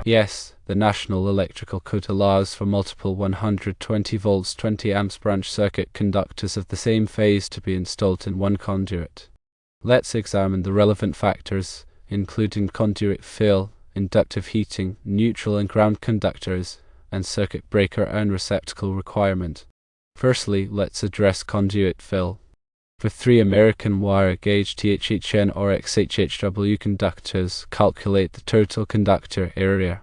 Yes, the National Electrical Code allows for multiple 120 volts 20 amps branch circuit conductors of the same phase to be installed in one conduit. Let's examine the relevant factors, including conduit fill, inductive heating, neutral and ground conductors, and circuit breaker and receptacle requirement. Firstly, let's address conduit fill. For 3 American wire gauge THHN or XHHW conductors, calculate the total conductor area.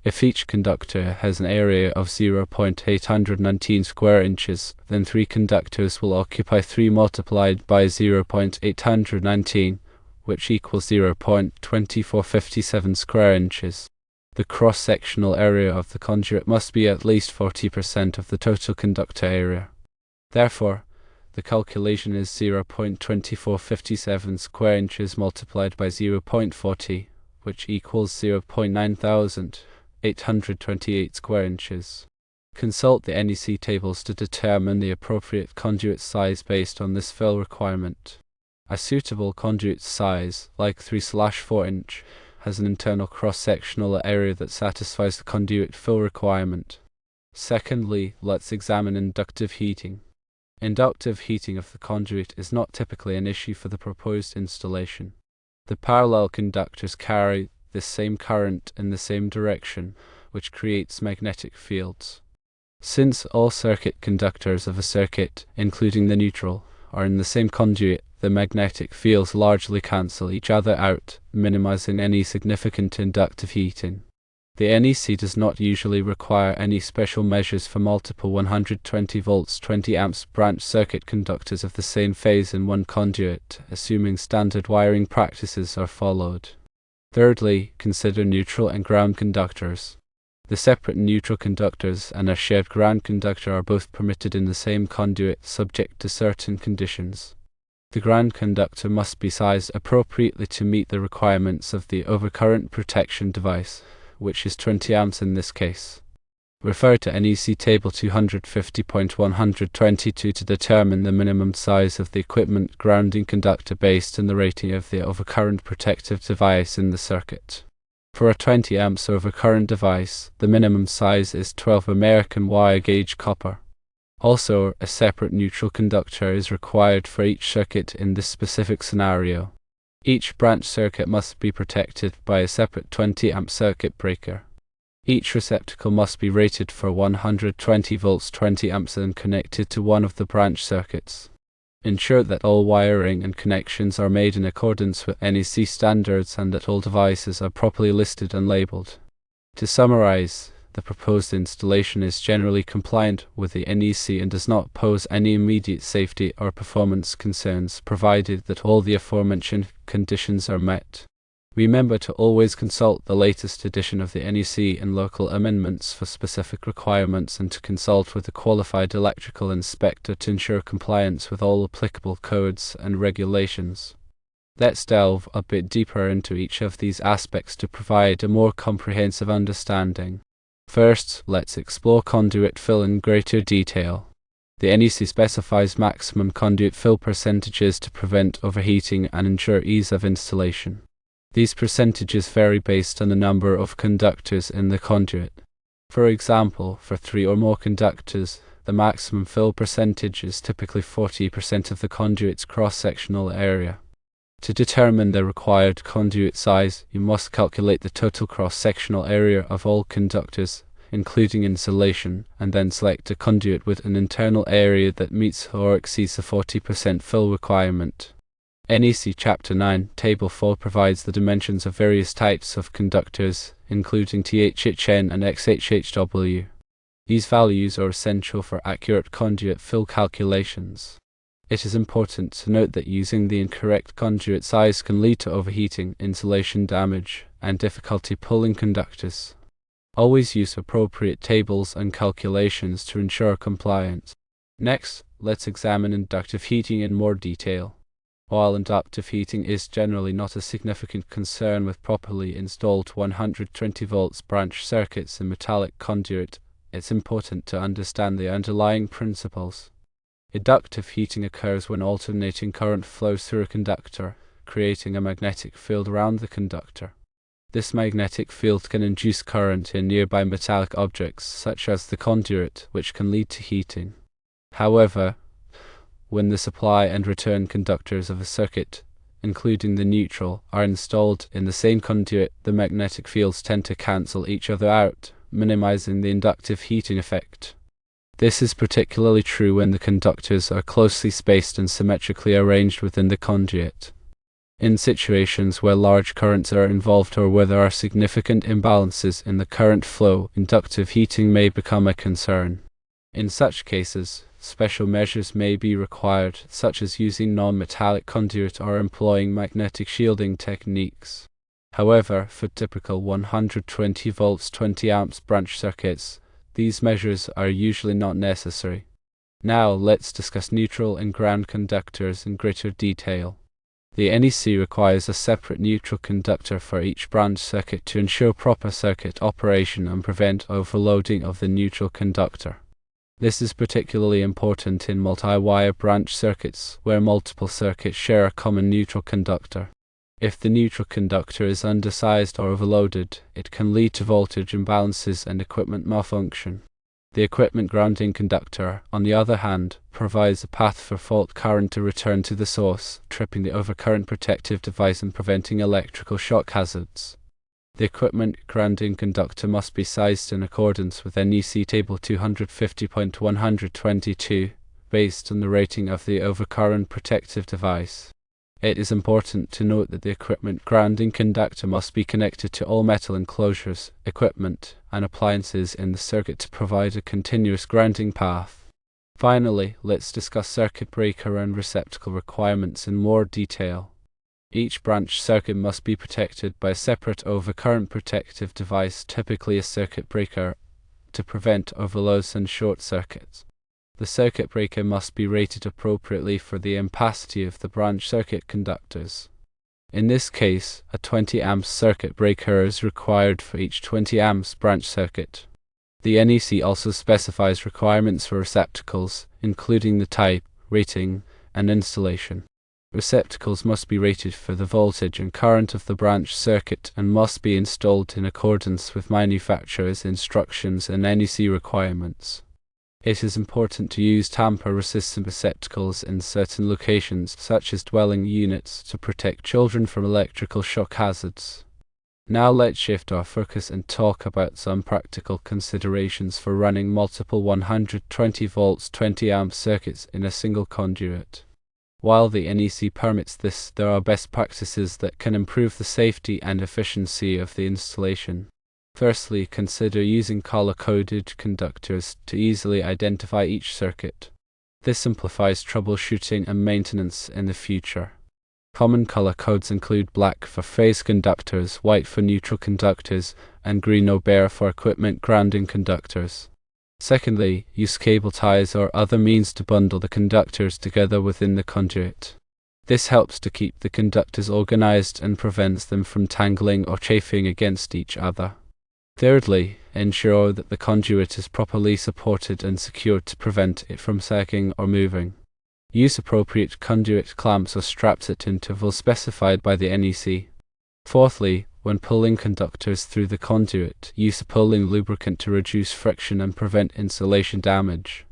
If each conductor has an area of 0.819 square inches, then 3 conductors will occupy 3 multiplied by 0.819, which equals 0.2457 square inches. The cross-sectional area of the conduit must be at least 40% of the total conductor area. Therefore, the calculation is 0.2457 square inches multiplied by 0.40, which equals 0.9828 square inches. Consult the NEC tables to determine the appropriate conduit size based on this fill requirement. A suitable conduit size, like 3/4 inch, has an internal cross-sectional area that satisfies the conduit fill requirement. Secondly, let's examine inductive heating. Inductive heating of the conduit is not typically an issue for the proposed installation. The parallel conductors carry the same current in the same direction, which creates magnetic fields. Since all circuit conductors of a circuit, including the neutral, are in the same conduit, the magnetic fields largely cancel each other out, minimizing any significant inductive heating. The NEC does not usually require any special measures for multiple 120 volts 20 amps branch circuit conductors of the same phase in one conduit, assuming standard wiring practices are followed. Thirdly, consider neutral and ground conductors. The separate neutral conductors and a shared ground conductor are both permitted in the same conduit subject to certain conditions. The ground conductor must be sized appropriately to meet the requirements of the overcurrent protection device, which is 20 amps in this case. Refer to NEC Table 250.122 to determine the minimum size of the equipment grounding conductor based on the rating of the overcurrent protective device in the circuit. For a 20 amps overcurrent device, the minimum size is 12 American wire gauge copper. Also, a separate neutral conductor is required for each circuit in this specific scenario. Each branch circuit must be protected by a separate 20 amp circuit breaker. Each receptacle must be rated for 120 volts 20 amps and connected to one of the branch circuits. Ensure that all wiring and connections are made in accordance with NEC standards and that all devices are properly listed and labeled. To summarize, the proposed installation is generally compliant with the NEC and does not pose any immediate safety or performance concerns, provided that all the aforementioned conditions are met. Remember to always consult the latest edition of the NEC and local amendments for specific requirements, and to consult with a qualified electrical inspector to ensure compliance with all applicable codes and regulations. Let's delve a bit deeper into each of these aspects to provide a more comprehensive understanding. First, let's explore conduit fill in greater detail. The NEC specifies maximum conduit fill percentages to prevent overheating and ensure ease of installation. These percentages vary based on the number of conductors in the conduit. For example, for 3 or more conductors, the maximum fill percentage is typically 40% of the conduit's cross-sectional area. To determine the required conduit size, you must calculate the total cross-sectional area of all conductors, including insulation, and then select a conduit with an internal area that meets or exceeds the 40% fill requirement. NEC Chapter 9, Table 4 provides the dimensions of various types of conductors, including THHN and XHHW. These values are essential for accurate conduit fill calculations. It is important to note that using the incorrect conduit size can lead to overheating, insulation damage, and difficulty pulling conductors. Always use appropriate tables and calculations to ensure compliance. Next, let's examine inductive heating in more detail. While inductive heating is generally not a significant concern with properly installed 120 volts branch circuits in metallic conduit, it's important to understand the underlying principles. Inductive heating occurs when alternating current flows through a conductor, creating a magnetic field around the conductor. This magnetic field can induce current in nearby metallic objects, such as the conduit, which can lead to heating. However, when the supply and return conductors of a circuit, including the neutral, are installed in the same conduit, the magnetic fields tend to cancel each other out, minimizing the inductive heating effect. This is particularly true when the conductors are closely spaced and symmetrically arranged within the conduit. In situations where large currents are involved or where there are significant imbalances in the current flow, inductive heating may become a concern. In such cases, special measures may be required, such as using non-metallic conduit or employing magnetic shielding techniques. However, for typical 120 volts 20 amps branch circuits, these measures are usually not necessary. Now let's discuss neutral and ground conductors in greater detail. The NEC requires a separate neutral conductor for each branch circuit to ensure proper circuit operation and prevent overloading of the neutral conductor. This is particularly important in multi-wire branch circuits, where multiple circuits share a common neutral conductor. If the neutral conductor is undersized or overloaded, it can lead to voltage imbalances and equipment malfunction. The equipment grounding conductor, on the other hand, provides a path for fault current to return to the source, tripping the overcurrent protective device and preventing electrical shock hazards. The equipment grounding conductor must be sized in accordance with NEC Table 250.122, based on the rating of the overcurrent protective device. It is important to note that the equipment grounding conductor must be connected to all metal enclosures, equipment, and appliances in the circuit to provide a continuous grounding path. Finally, let's discuss circuit breaker and receptacle requirements in more detail. Each branch circuit must be protected by a separate overcurrent protective device, typically a circuit breaker, to prevent overloads and short circuits. The circuit breaker must be rated appropriately for the ampacity of the branch circuit conductors. In this case, a 20 amps circuit breaker is required for each 20 amps branch circuit. The NEC also specifies requirements for receptacles, including the type, rating, and installation. Receptacles must be rated for the voltage and current of the branch circuit and must be installed in accordance with manufacturer's instructions and NEC requirements. It is important to use tamper-resistant receptacles in certain locations, such as dwelling units, to protect children from electrical shock hazards. Now let's shift our focus and talk about some practical considerations for running multiple 120 volts 20 amp circuits in a single conduit. While the NEC permits this, there are best practices that can improve the safety and efficiency of the installation. Firstly, consider using color-coded conductors to easily identify each circuit. This simplifies troubleshooting and maintenance in the future. Common color codes include black for phase conductors, white for neutral conductors, and green or bare for equipment grounding conductors. Secondly, use cable ties or other means to bundle the conductors together within the conduit. This helps to keep the conductors organized and prevents them from tangling or chafing against each other. Thirdly, ensure that the conduit is properly supported and secured to prevent it from sagging or moving. Use appropriate conduit clamps or straps at intervals specified by the NEC. Fourthly, when pulling conductors through the conduit, use a pulling lubricant to reduce friction and prevent insulation damage.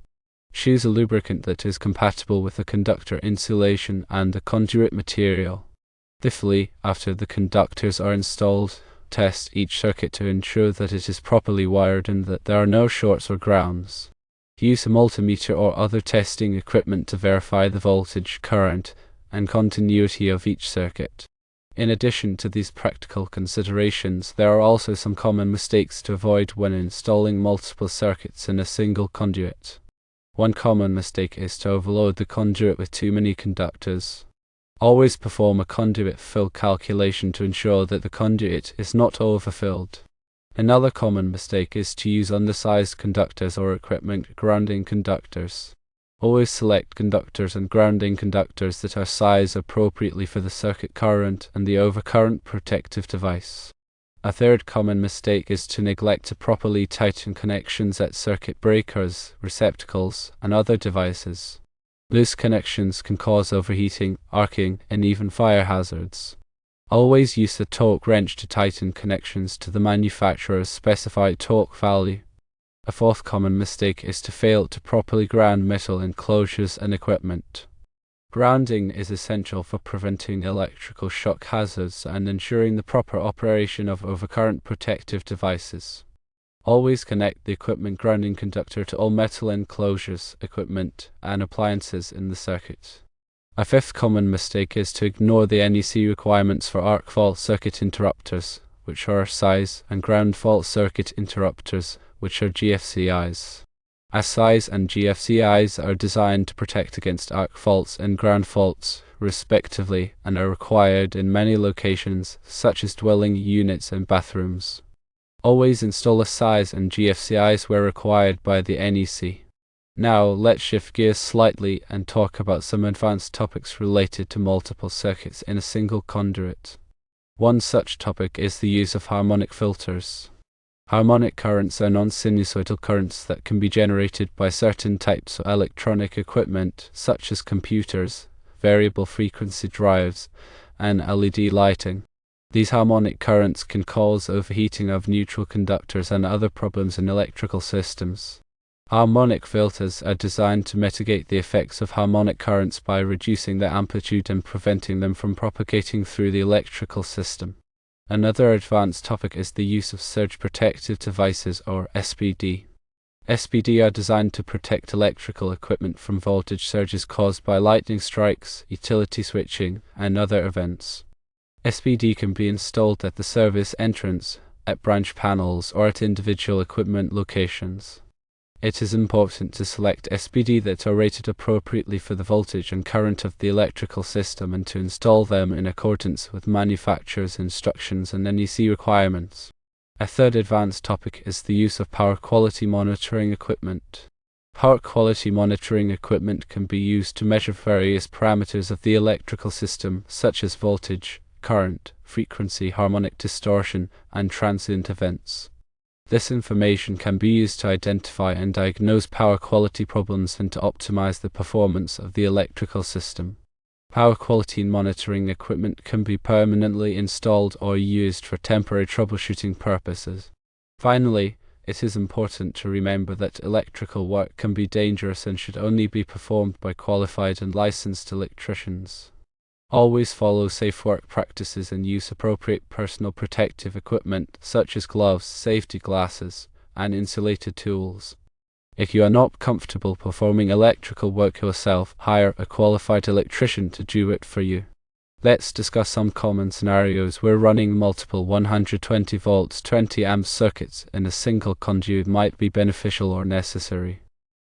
Choose a lubricant that is compatible with the conductor insulation and the conduit material. Fifthly, after the conductors are installed, test each circuit to ensure that it is properly wired and that there are no shorts or grounds. Use a multimeter or other testing equipment to verify the voltage, current, and continuity of each circuit. In addition to these practical considerations, there are also some common mistakes to avoid when installing multiple circuits in a single conduit. One common mistake is to overload the conduit with too many conductors. Always perform a conduit fill calculation to ensure that the conduit is not overfilled. Another common mistake is to use undersized conductors or equipment grounding conductors. Always select conductors and grounding conductors that are sized appropriately for the circuit current and the overcurrent protective device. A third common mistake is to neglect to properly tighten connections at circuit breakers, receptacles, and other devices. Loose connections can cause overheating, arcing, and even fire hazards. Always use a torque wrench to tighten connections to the manufacturer's specified torque value. A fourth common mistake is to fail to properly ground metal enclosures and equipment. Grounding is essential for preventing electrical shock hazards and ensuring the proper operation of overcurrent protective devices. Always connect the equipment grounding conductor to all metal enclosures, equipment, and appliances in the circuit. A fifth common mistake is to ignore the NEC requirements for arc fault circuit interrupters, which are size, and ground fault circuit interrupters, which are GFCIs. As size and GFCIs are designed to protect against arc faults and ground faults, respectively, and are required in many locations, such as dwelling units and bathrooms. Always install a size and GFCIs where required by the NEC. Now, let's shift gears slightly and talk about some advanced topics related to multiple circuits in a single conduit. One such topic is the use of harmonic filters. Harmonic currents are non-sinusoidal currents that can be generated by certain types of electronic equipment, such as computers, variable frequency drives, and LED lighting. These harmonic currents can cause overheating of neutral conductors and other problems in electrical systems. Harmonic filters are designed to mitigate the effects of harmonic currents by reducing their amplitude and preventing them from propagating through the electrical system. Another advanced topic is the use of surge protective devices, or SPD. SPD are designed to protect electrical equipment from voltage surges caused by lightning strikes, utility switching, and other events. SPD can be installed at the service entrance, at branch panels, or at individual equipment locations. It is important to select SPD that are rated appropriately for the voltage and current of the electrical system and to install them in accordance with manufacturer's instructions and NEC requirements. A third advanced topic is the use of power quality monitoring equipment. Power quality monitoring equipment can be used to measure various parameters of the electrical system, such as voltage, current, frequency, harmonic distortion, and transient events. This information can be used to identify and diagnose power quality problems and to optimize the performance of the electrical system. Power quality monitoring equipment can be permanently installed or used for temporary troubleshooting purposes. Finally, it is important to remember that electrical work can be dangerous and should only be performed by qualified and licensed electricians. Always follow safe work practices and use appropriate personal protective equipment such as gloves, safety glasses, and insulated tools. If you are not comfortable performing electrical work yourself, hire a qualified electrician to do it for you. Let's discuss some common scenarios where running multiple 120 volts 20 amps circuits in a single conduit might be beneficial or necessary.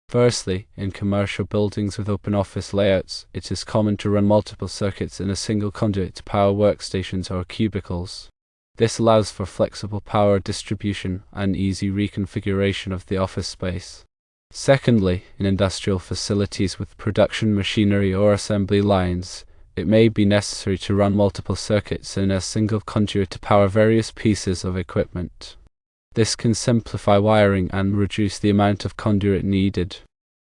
Firstly, in commercial buildings with open office layouts, it is common to run multiple circuits in a single conduit to power workstations or cubicles. This allows for flexible power distribution and easy reconfiguration of the office space. Secondly, in industrial facilities with production machinery or assembly lines, it may be necessary to run multiple circuits in a single conduit to power various pieces of equipment. This can simplify wiring and reduce the amount of conduit needed.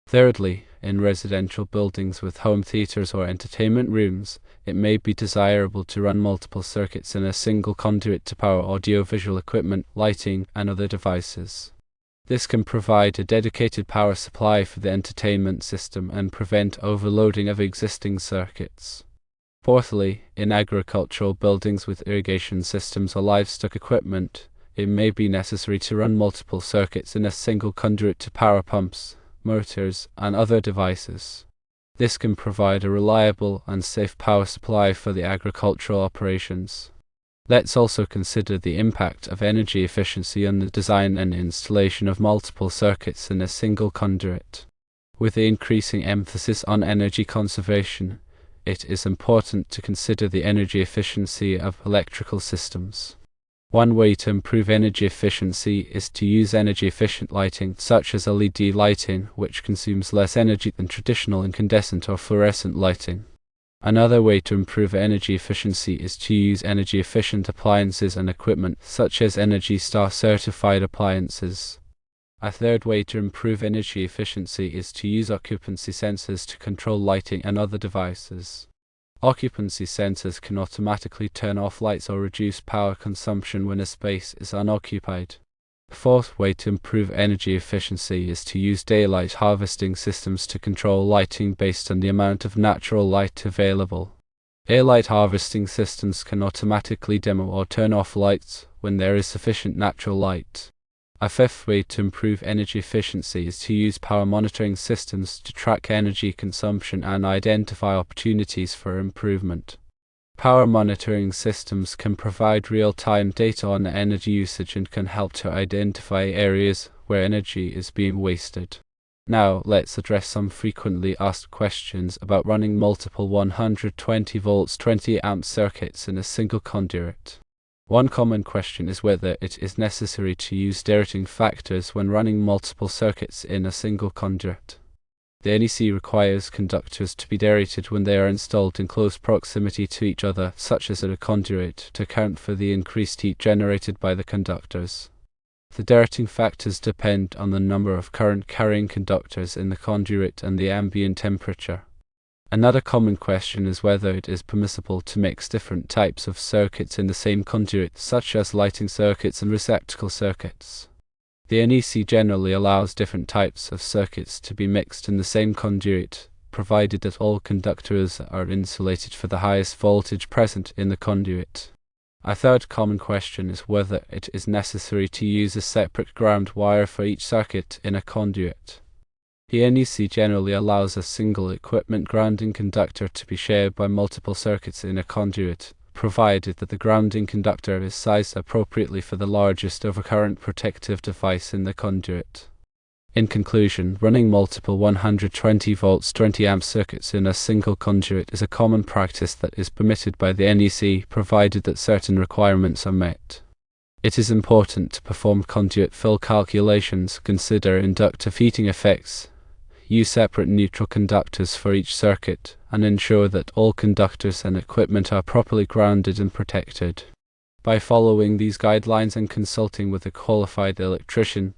Thirdly, in residential buildings with home theaters or entertainment rooms, it may be desirable to run multiple circuits in a single conduit to power audiovisual equipment, lighting, and other devices. This can provide a dedicated power supply for the entertainment system and prevent overloading of existing circuits. Fourthly, in agricultural buildings with irrigation systems or livestock equipment, it may be necessary to run multiple circuits in a single conduit to power pumps, motors, and other devices. This can provide a reliable and safe power supply for the agricultural operations. Let's also consider the impact of energy efficiency on the design and installation of multiple circuits in a single conduit. With the increasing emphasis on energy conservation, it is important to consider the energy efficiency of electrical systems. One way to improve energy efficiency is to use energy-efficient lighting, such as LED lighting, which consumes less energy than traditional incandescent or fluorescent lighting. Another way to improve energy efficiency is to use energy-efficient appliances and equipment, such as ENERGY STAR certified appliances. A third way to improve energy efficiency is to use occupancy sensors to control lighting and other devices. Occupancy sensors can automatically turn off lights or reduce power consumption when a space is unoccupied. The fourth way to improve energy efficiency is to use daylight harvesting systems to control lighting based on the amount of natural light available. Daylight harvesting systems can automatically dim or turn off lights when there is sufficient natural light. A fifth way to improve energy efficiency is to use power monitoring systems to track energy consumption and identify opportunities for improvement. Power monitoring systems can provide real-time data on energy usage and can help to identify areas where energy is being wasted. Now, let's address some frequently asked questions about running multiple 120 volts 20 amp circuits in a single conduit. One common question is whether it is necessary to use derating factors when running multiple circuits in a single conduit. The NEC requires conductors to be derated when they are installed in close proximity to each other, such as at a conduit, to account for the increased heat generated by the conductors. The derating factors depend on the number of current-carrying conductors in the conduit and the ambient temperature. Another common question is whether it is permissible to mix different types of circuits in the same conduit, such as lighting circuits and receptacle circuits. The NEC generally allows different types of circuits to be mixed in the same conduit, provided that all conductors are insulated for the highest voltage present in the conduit. A third common question is whether it is necessary to use a separate ground wire for each circuit in a conduit. The NEC generally allows a single equipment grounding conductor to be shared by multiple circuits in a conduit, provided that the grounding conductor is sized appropriately for the largest overcurrent protective device in the conduit. In conclusion, running multiple 120 volts 20 amp circuits in a single conduit is a common practice that is permitted by the NEC, provided that certain requirements are met. It is important to perform conduit fill calculations, consider inductive heating effects, use separate neutral conductors for each circuit, and ensure that all conductors and equipment are properly grounded and protected. By following these guidelines and consulting with a qualified electrician,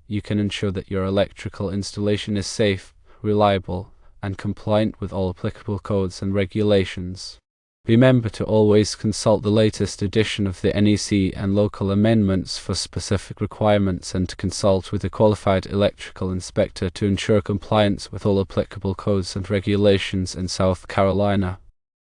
you can ensure that your electrical installation is safe, reliable, and compliant with all applicable codes and regulations. Remember to always consult the latest edition of the NEC and local amendments for specific requirements, and to consult with a qualified electrical inspector to ensure compliance with all applicable codes and regulations in South Carolina.